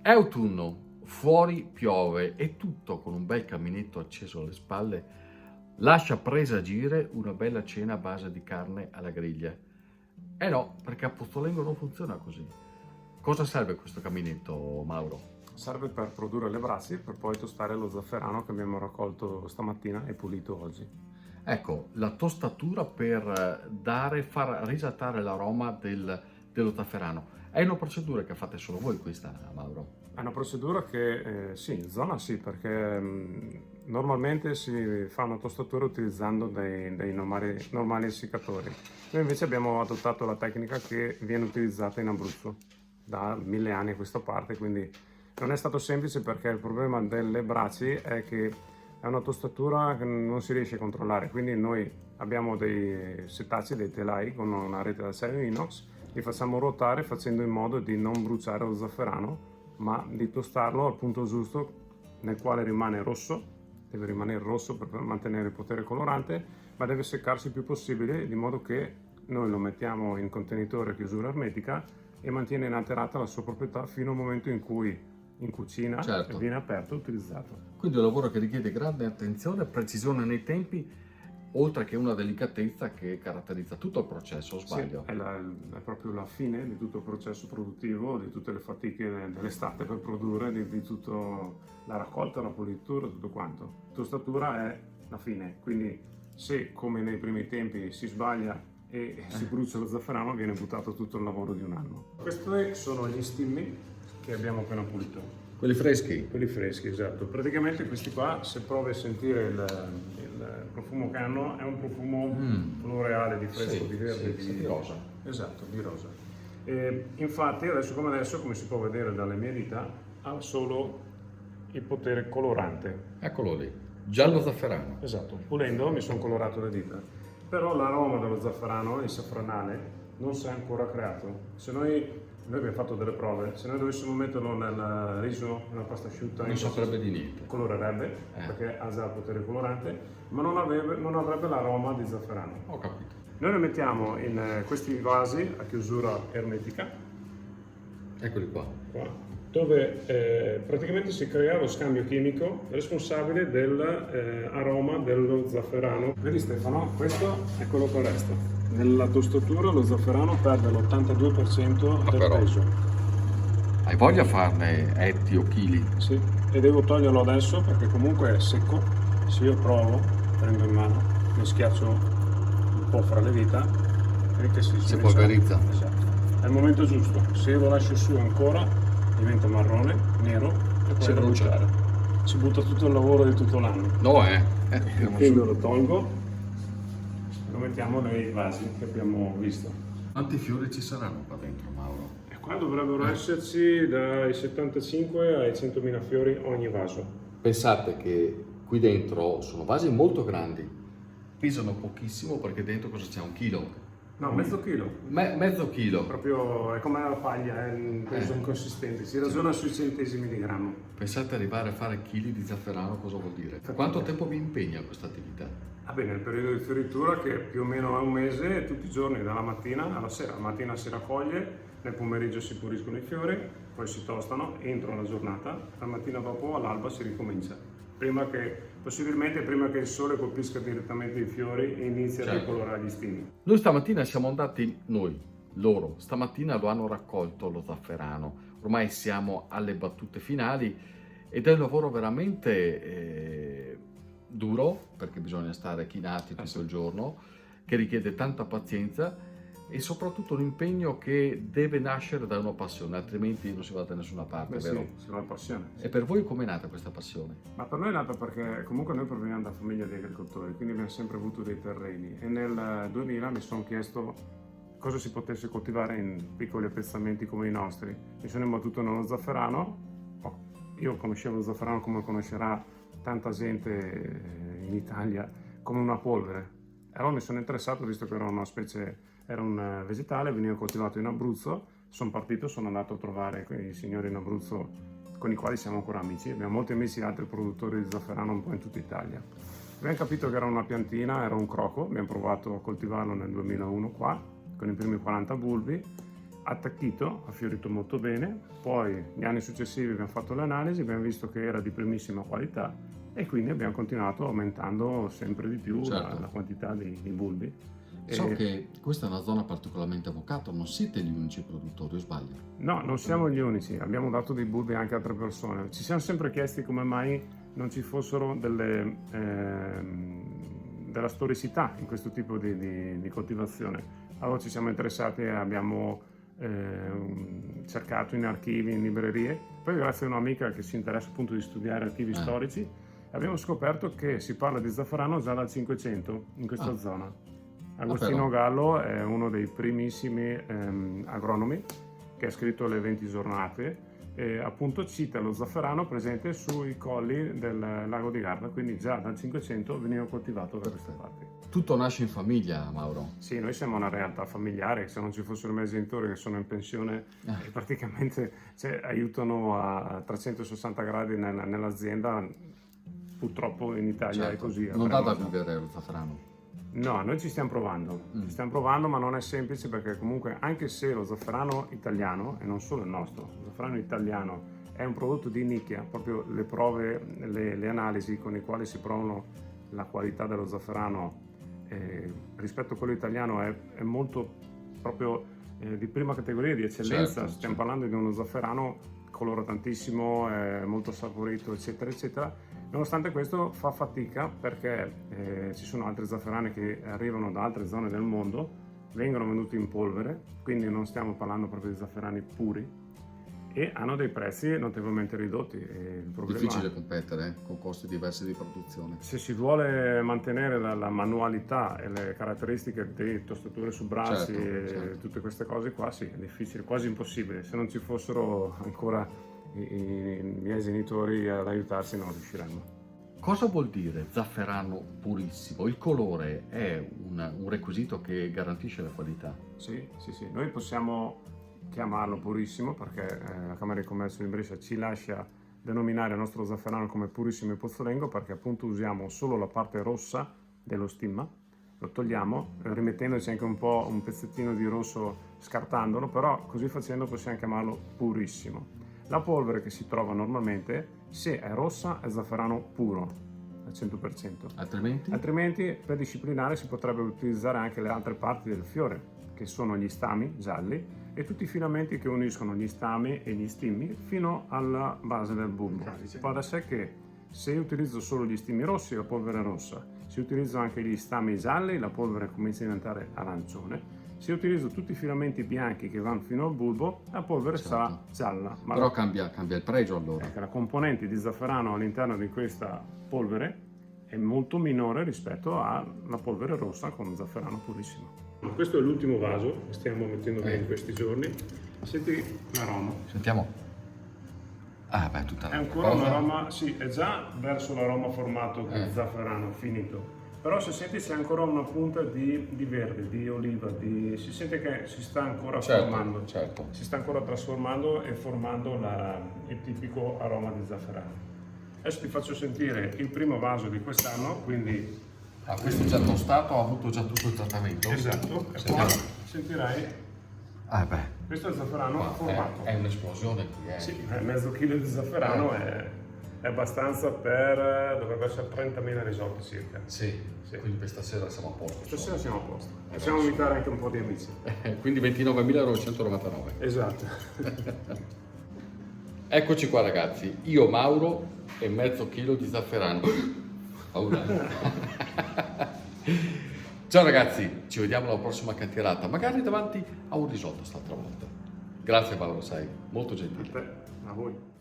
È autunno, fuori piove e tutto con un bel caminetto acceso alle spalle lascia presagire una bella cena a base di carne alla griglia. Eh no, perché a Pozzolengo non funziona così. Cosa serve questo caminetto, Mauro? Serve per produrre le braci per poi tostare lo zafferano che abbiamo raccolto stamattina e pulito oggi. Ecco, la tostatura per far risaltare l'aroma dello zafferano. È una procedura che fate solo voi questa, Mauro? È una procedura che sì, in zona sì, perché normalmente si fa una tostatura utilizzando dei normali essiccatori. Noi invece abbiamo adottato la tecnica che viene utilizzata in Abruzzo da 1000 anni a questa parte, quindi non è stato semplice perché il problema delle braci è che è una tostatura che non si riesce a controllare, quindi noi abbiamo dei setacci, dei telai con una rete d'acciaio inox, li facciamo ruotare facendo in modo di non bruciare lo zafferano, ma di tostarlo al punto giusto nel quale rimane rosso, deve rimanere rosso per mantenere il potere colorante, ma deve seccarsi il più possibile di modo che noi lo mettiamo in contenitore a chiusura ermetica e mantiene inalterata la sua proprietà fino al momento in cui in cucina viene aperto e utilizzato. Quindi è un lavoro che richiede grande attenzione, precisione nei tempi, oltre che una delicatezza che caratterizza tutto il processo, o sbaglio? Sì, è proprio la fine di tutto il processo produttivo, di tutte le fatiche dell'estate per produrre, di tutto la raccolta, la pulitura, tutto quanto. La tostatura è la fine, quindi se come nei primi tempi si sbaglia e si brucia lo zafferano, viene buttato tutto il lavoro di un anno. Questi sono gli stimmi che abbiamo appena pulito. Quelli freschi? Quelli freschi, esatto. Praticamente questi qua, se provi a sentire il profumo che hanno, è un profumo floreale, di fresco, sì, di verde, sì, di rosa. Esatto, di rosa. E infatti adesso come si può vedere dalle mie dita, ha solo il potere colorante. Eccolo lì, giallo zafferano. Esatto, pulendo mi sono colorato le dita. Però l'aroma dello zafferano, il safranale, non si è ancora creato. Se noi abbiamo fatto delle prove, se noi dovessimo metterlo nel riso, nella pasta asciutta, non saprebbe di niente. Colorerebbe, perché ha già il potere colorante, ma non avrebbe l'aroma di zafferano. Ho capito. Noi lo mettiamo in questi vasi a chiusura ermetica. Eccoli qua. Dove praticamente si crea lo scambio chimico responsabile dell'aroma dello zafferano. Vedi Stefano, questo è quello che resta. Nella tostatura lo zafferano perde l'82% del peso. Hai voglia di farne etti o chili? Sì, e devo toglierlo adesso perché comunque è secco. Se io provo, prendo in mano, mi schiaccio un po' fra le dita e che si polverizza. Esatto. È il momento giusto. Se io lo lascio su ancora diventa marrone, nero e poi si brucia. Si butta tutto il lavoro di tutto l'anno. No, Quindi lo tolgo. Lo mettiamo nei vasi che abbiamo visto. Quanti fiori ci saranno qua dentro, Mauro? E qua dovrebbero esserci dai 75 ai 100.000 fiori ogni vaso. Pensate che qui dentro sono vasi molto grandi, pesano pochissimo perché dentro cosa c'è? 1 chilo? No, mezzo chilo. Mezzo chilo. Proprio è come la paglia, è un peso inconsistente, si ragiona sui centesimi di grammo. Pensate arrivare a fare chili di zafferano, cosa vuol dire? Quanto tempo vi impegna questa attività? Nel periodo di fioritura, che più o meno è un mese, tutti i giorni, dalla mattina alla sera. La mattina si raccoglie, nel pomeriggio si puliscono i fiori, poi si tostano entro la giornata, la mattina dopo all'alba si ricomincia. Possibilmente prima che il sole colpisca direttamente i fiori e inizi a decolorare gli stimi. Noi stamattina siamo andati, loro stamattina lo hanno raccolto lo zafferano, ormai siamo alle battute finali ed è un lavoro veramente duro, perché bisogna stare chinati tutto il giorno, che richiede tanta pazienza e soprattutto un impegno che deve nascere da una passione, altrimenti non si va da nessuna parte, vero? Sì, si va una passione. E per voi com'è nata questa passione? Ma per noi è nata perché comunque noi proveniamo da famiglia di agricoltori, quindi abbiamo sempre avuto dei terreni e nel 2000 mi sono chiesto cosa si potesse coltivare in piccoli appezzamenti come i nostri. Mi sono imbattuto nello zafferano, io conoscevo lo zafferano come conoscerà tanta gente in Italia, come una polvere. Allora mi sono interessato, visto che era una specie, era un vegetale, veniva coltivato in Abruzzo, sono partito, sono andato a trovare quei signori in Abruzzo con i quali siamo ancora amici, abbiamo molti amici altri produttori di zafferano un po' in tutta Italia. Abbiamo capito che era una piantina, era un croco, abbiamo provato a coltivarlo nel 2001 qua, con i primi 40 bulbi, attecchito, ha fiorito molto bene, poi gli anni successivi abbiamo fatto le analisi, abbiamo visto che era di primissima qualità e quindi abbiamo continuato aumentando sempre di più Certo. la quantità di bulbi. So che questa è una zona particolarmente avvocata, non siete gli unici produttori, o sbaglio? No, non siamo gli unici, abbiamo dato dei bulbi anche a altre persone. Ci siamo sempre chiesti come mai non ci fossero della storicità in questo tipo di coltivazione. Allora ci siamo interessati e abbiamo cercato in archivi, in librerie. Poi grazie a un'amica che si interessa appunto di studiare archivi storici, abbiamo scoperto che si parla di zafferano già dal 500 in questa zona. Agostino Gallo è uno dei primissimi agronomi che ha scritto le 20 giornate e appunto cita lo zafferano presente sui colli del lago di Garda, quindi già dal 500 veniva coltivato da queste parti. Tutto nasce in famiglia, Mauro? Sì, noi siamo una realtà familiare, se non ci fossero i miei genitori che sono in pensione e praticamente aiutano a 360 gradi nell'azienda, purtroppo in Italia è così. Non dà da vivere lo zafferano? No, noi ci stiamo provando, ma non è semplice perché comunque anche se lo zafferano italiano, e non solo il nostro, lo zafferano italiano è un prodotto di nicchia, proprio le prove, le analisi con le quali si provano la qualità dello zafferano rispetto a quello italiano è molto proprio di prima categoria, di eccellenza. Certo, Stiamo parlando di uno zafferano colora tantissimo, molto saporito, eccetera, eccetera. Nonostante questo fa fatica perché ci sono altri zafferani che arrivano da altre zone del mondo, vengono venduti in polvere, quindi non stiamo parlando proprio di zafferani puri e hanno dei prezzi notevolmente ridotti. Il problema Difficile competere con costi diversi di produzione. se si vuole mantenere la manualità e le caratteristiche di tostature su bracci e tutte queste cose qua, sì, è difficile, quasi impossibile. Se non ci fossero ancora i miei genitori ad aiutarci non riusciremmo. Cosa vuol dire zafferano purissimo? Il colore è un requisito che garantisce la qualità? Sì, noi possiamo chiamarlo purissimo perché la Camera di Commercio di Brescia ci lascia denominare il nostro zafferano come purissimo e pozzolengo perché appunto usiamo solo la parte rossa dello stigma, lo togliamo rimettendoci anche un pezzettino di rosso scartandolo, però così facendo possiamo chiamarlo purissimo. La polvere che si trova normalmente, se è rossa, è zafferano puro al 100%. Altrimenti per disciplinare si potrebbe utilizzare anche le altre parti del fiore, che sono gli stami gialli e tutti i filamenti che uniscono gli stami e gli stimmi fino alla base del bulbo. Va da sé che se io utilizzo solo gli stimmi rossi, la polvere è rossa. Se utilizzo anche gli stami gialli, la polvere comincia a diventare arancione. Se utilizzo tutti i filamenti bianchi che vanno fino al bulbo, la polvere sarà gialla. Ma però cambia il pregio allora. Ecco, la componente di zafferano all'interno di questa polvere è molto minore rispetto alla polvere rossa con zafferano purissimo. Questo è l'ultimo vaso che stiamo mettendo in questi giorni. Senti l'aroma. Sentiamo. Ah, beh, tutta è ancora un aroma, sì, è già verso l'aroma formato di zafferano finito. Però se senti c'è ancora una punta di verde, di oliva, si sente che si sta ancora formando, si sta ancora trasformando e formando il tipico aroma di zafferano. Adesso ti faccio sentire il primo vaso di quest'anno, quindi... questo è già tostato, ha avuto già tutto il trattamento? Esatto, e poi sentirai... questo è il zafferano formato. È un'esplosione qui, Sì, mezzo chilo di zafferano è abbastanza per, dovrebbe essere 30.000 risotti circa. Sì, quindi per stasera siamo a posto. Stasera siamo a posto. Possiamo invitare anche un po' di amici. Quindi 29.999. Esatto. Eccoci qua ragazzi, io Mauro e mezzo chilo di zafferano. Ciao ragazzi, ci vediamo alla prossima cantierata, magari davanti a un risotto st'altra volta. Grazie Mauro, sei molto gentile. A voi.